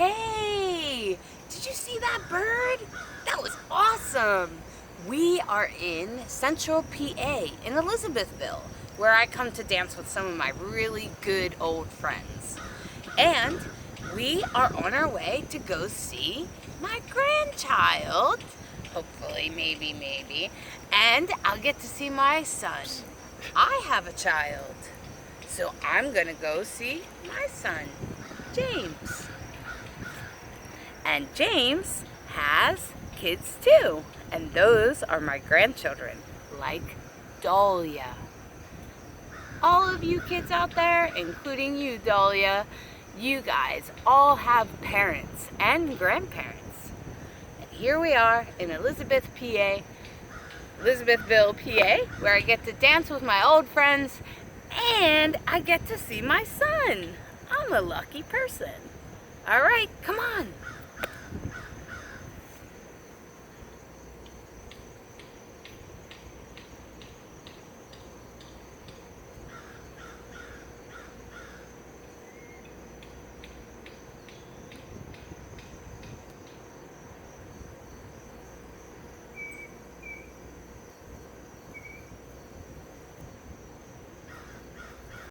Hey, did you see that bird? That was awesome. We are in Central PA in Elizabethville, where I come to dance with some of my really good old friends. And we are on our way to go see my grandchild. Hopefully, maybe. And I'll get to see my son. I have a child. So I'm gonna go see my son, James. And James has kids too. And those are my grandchildren, like Dahlia. All of you kids out there, including you, Dahlia, you guys all have parents and grandparents. And here we are in Elizabethville, PA, where I get to dance with my old friends and I get to see my son. I'm a lucky person. All right, come on.